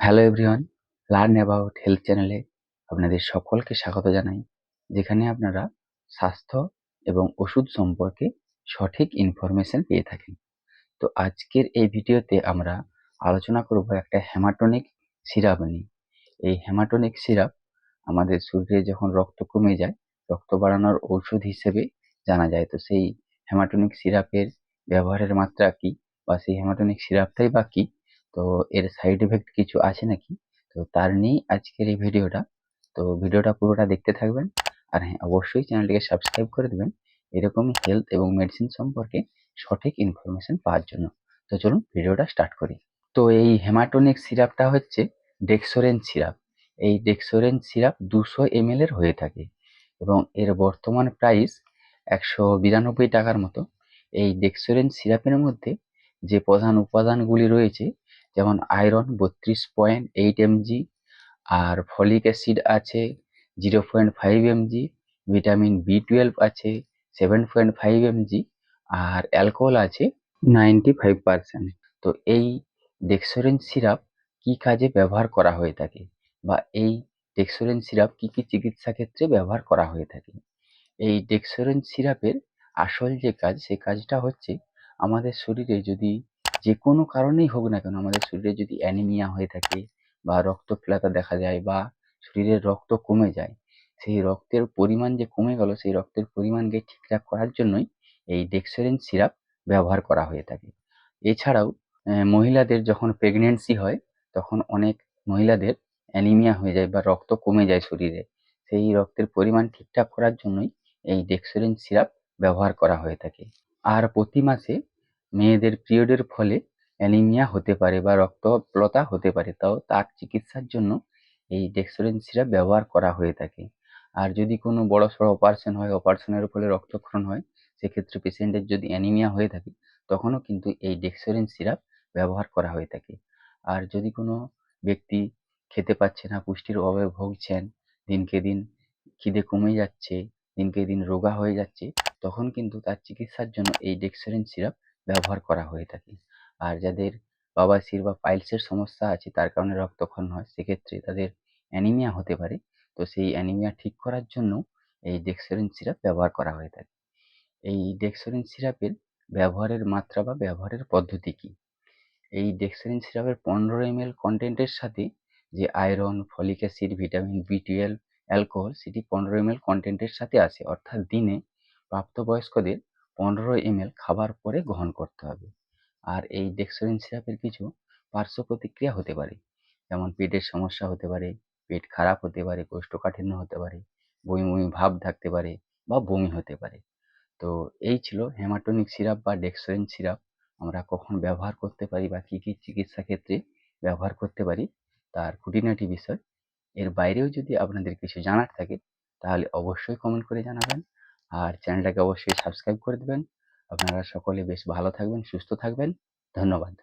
Hello everyone, learn about health চ্যানেলে আপনাদের সকলকে স্বাগত জানাই, যেখানে আপনারা স্বাস্থ্য এবং ওষুধ সম্পর্কে সঠিক ইনফরমেশন পেয়ে থাকেন। তো আজকের এই ভিডিওতে আমরা আলোচনা করব একটা হেমাটোনিক সিরাপ নিয়ে। এই হেমাটোনিক সিরাপ আমাদের শরীরে যখন রক্ত কমে যায়, রক্ত বাড়ানোর ঔষধ হিসেবে জানা যায়। তো সেই হেমাটোনিক সিরাপের ব্যবহারের মাত্রা কি, বা সেই হেমাটোনিক সিরাপটাই বা কি, তো এর সাইড এফেক্ট কিছু আছে নাকি, তো তার নিয়েই আজকের এই ভিডিওটা। তো ভিডিওটা পুরোটা দেখতে থাকবেন। আর হ্যাঁ, অবশ্যই চ্যানেলটিকে সাবস্ক্রাইব করে দেবেন এরকমই হেলথ এবং মেডিসিন সম্পর্কে সঠিক ইনফরমেশন পাওয়ার জন্য। তো চলুন ভিডিওটা স্টার্ট করি। তো এই হেমাটোনিক সিরাপটা হচ্ছে ডেক্সোরেন সিরাপ। এই ডেক্সোরেন সিরাপ 200 ml এর হয়ে থাকে এবং এর বর্তমান প্রাইস 192 টাকার মতো। এই ডেক্সোরেন সিরাপের মধ্যে যে প্রধান উপাদানগুলি রয়েছে, যেমন আয়রন 32.8 mg, আর ফলিক অ্যাসিড আছে 0.5 mg, ভিটামিন B12 আছে 7.5 mg, আর অ্যালকোহল আছে 95%। তো এই ডেক্সোরেন সিরাপ কি কাজে ব্যবহার করা হয়ে থাকে, বা এই ডেক্সোরেন সিরাপ কি কি চিকিৎসা ক্ষেত্রে ব্যবহার করা হয়ে থাকে? এই ডেক্সোরেন সিরাপের আসল যে কাজ, সে কাজটা হচ্ছে আমাদের শরীরে যদি যে কোনো কারণেই হোক না কেন, আমাদের শরীরে যদি অ্যানিমিয়া হয়ে থাকে, বা রক্তস্বলতা দেখা যায়, বা শরীরের রক্ত কমে যায়, সেই রক্তের পরিমাণ যে কমে গেল, সেই রক্তের পরিমাণকে ঠিকঠাক করার জন্যই এই ডেক্সোরেন সিরাপ ব্যবহার করা হয়ে থাকে। এছাড়াও মহিলাদের যখন প্রেগনেন্সি হয়, তখন অনেক মহিলাদের অ্যানিমিয়া হয়ে যায় বা রক্ত কমে যায় শরীরে। সেই রক্তের পরিমাণ ঠিকঠাক করার জন্যই এই ডেক্সোরেন সিরাপ ব্যবহার করা হয়ে থাকে। আর প্রতি মাসে মেয়েদের পিরিয়ডের ফলে অ্যানিমিয়া হতে পারে বা রক্তপ্লতা হতে পারে, তাও তার চিকিৎসার জন্য এই ডেক্সোরেন সিরাপ ব্যবহার করা হয়ে থাকে। আর যদি কোনো বড়সড় অপারেশন হয়, অপারেশনের ফলে রক্তক্ষরণ হয়, সেক্ষেত্রে পেশেন্টের যদি অ্যানিমিয়া হয়ে থাকে, তখনও কিন্তু এই ডেক্সোরেন সিরাপ ব্যবহার করা হয়ে থাকে। আর যদি কোনো ব্যক্তি খেতে পাচ্ছে না, পুষ্টির অভাবে ভুগছেন, দিনকে দিন খিদে কমে যাচ্ছে, দিনকে দিন রোগা হয়ে যাচ্ছে, তখন কিন্তু তার চিকিৎসার জন্য এই ডেক্সোরেন সিরাপ ব্যবহার করা হয়ে থাকে। আর যাদের বাবাসির বা পাইলসের সমস্যা আছে, তার কারণে রক্তক্ষরণ হয়, সেক্ষেত্রে তাদের অ্যানিমিয়া হতে পারে। তো সেই অ্যানিমিয়া ঠিক করার জন্য এই ডেক্সোরেন সিরাপ ব্যবহার করা হয়ে থাকে। এই ডেক্সোরেন সিরাপের ব্যবহারের মাত্রা বা ব্যবহারের পদ্ধতি কি? এই ডেক্সোরেন সিরাপের 15 ml কন্টেন্টের সাথে যে iron, folic acid, vitamin B12, alcohol, সেটি 15 ml কন্টেন্টের সাথে আসে। অর্থাৎ দিনে প্রাপ্তবয়স্কদের 15 ml খাবার পরে গ্রহণ করতে হবে। আর এই ডেক্সোরেন সিরাপের কিছু পার্শ্ব প্রতিক্রিয়া হতে পারে, যেমন পেটের সমস্যা হতে পারে, পেট খারাপ হতে পারে, কোষ্ঠকাঠিন্য হতে পারে, বমি বমি ভাব থাকতে পারে, বা বমি হতে পারে। তো এই ছিল হেমাটোনিক সিরাপ বা ডেক্সোরেন সিরাপ। আমরা কখন ব্যবহার করতে পারি বা কী কী চিকিৎসা ক্ষেত্রে ব্যবহার করতে পারি, তার খুঁটিনাটি বিষয়। এর বাইরেও যদি আপনাদের কিছু জানার থাকে, তাহলে অবশ্যই কমেন্ট করে জানাবেন। আর চ্যানেলটাকে অবশ্যই সাবস্ক্রাইব করে দেবেন। আপনারা সকলে বেশ ভালো থাকবেন, সুস্থ থাকবেন। ধন্যবাদ।